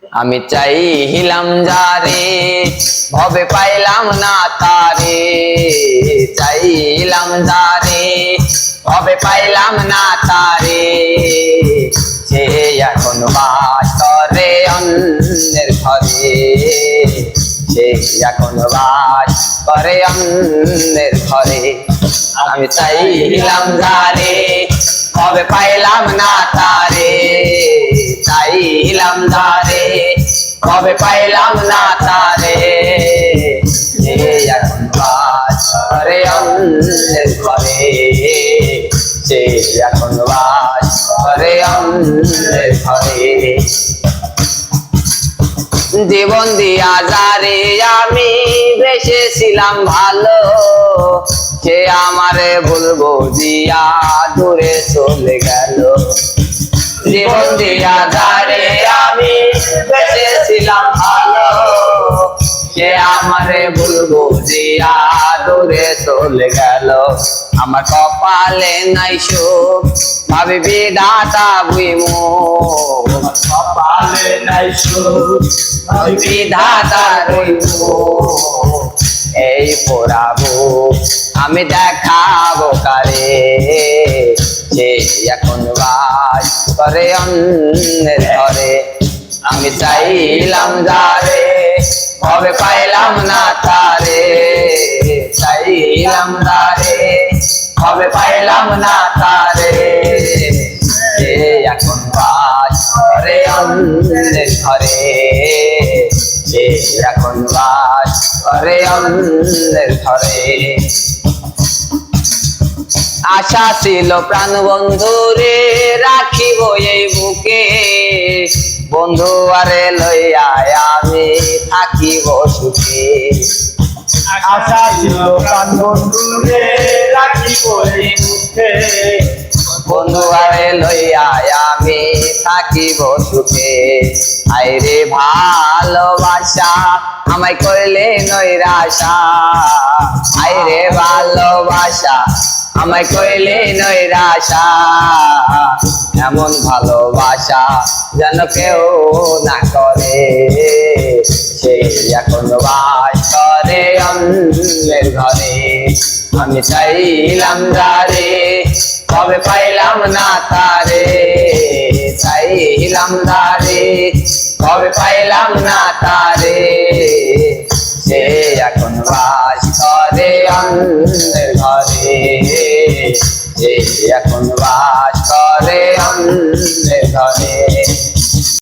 আমি চাইলাম যারে ভবে পাইলাম না তারে, চাইলাম যারে ভবে পাইলাম না তারে, সে এখন বাস করে অন্যের ঘরে, সে এখন বাস করে অন্যের ঘরে। আমি চাইলাম যারে ভবে পাইলাম না তারে, চাইলাম যারে ভবে পাইলাম না তারে, সে এখন বাস করে অন্যের ঘরে, সে এখন বাস করে অন্যের ঘরে। জীবন দিয়া যারে আমি বেসেছিলাম ভালো, সে আমারে ভুলবো দিয়া দূরে চলে গেল। জীবন দিয়া যারে আমি বেসেছিলাম ভালো, সে আমারে ভুলবো দিয়া দূরে চলে গেল। আমার কপালে নাই সুখ ভাবি বিধাতা বুইমু, কপালে নাই সুখ ভাবি বিধাতা রইমু। এই পোড়াবো আমি দেখাবো কারে, সে এখন বাস করে অন্যের ঘরে। আমি চাইলাম যারে ভবে পাইলাম না তারে, চাইলাম যারে ভবে পাইলাম না তারে, সে এখন বাস করে অন্যের ঘরে, সে এখন বাস করে অন্যের ঘরে। আশা ছিল প্রাণ বন্ধুরে রাখিব এই বুকে, বন্ধু আরে লইয়া আমি থাকিব সুখে। আশা ছিল প্রাণ বন্ধুরে রাখিব এই বুকে, বন্ধু আরে লইয়া আমি থাকিব সুখে। আইরে ভালোবাসা আমায় কইলে নৈরাশা, আইরে ভালোবাসা আমায় কইলে নৈরাশা। এমন ভালোবাসা যেন কেউ না করে, সে এখন বাস করে অন্যের ঘরে। আমি চাইলাম যারে ভবে পাইলাম না তারে, চাইলাম যারে ভবে পাইলাম না তারে, সে এখন বাস করে অন্যের ঘরে, সে এখন বাস করে অন্যের ঘরে।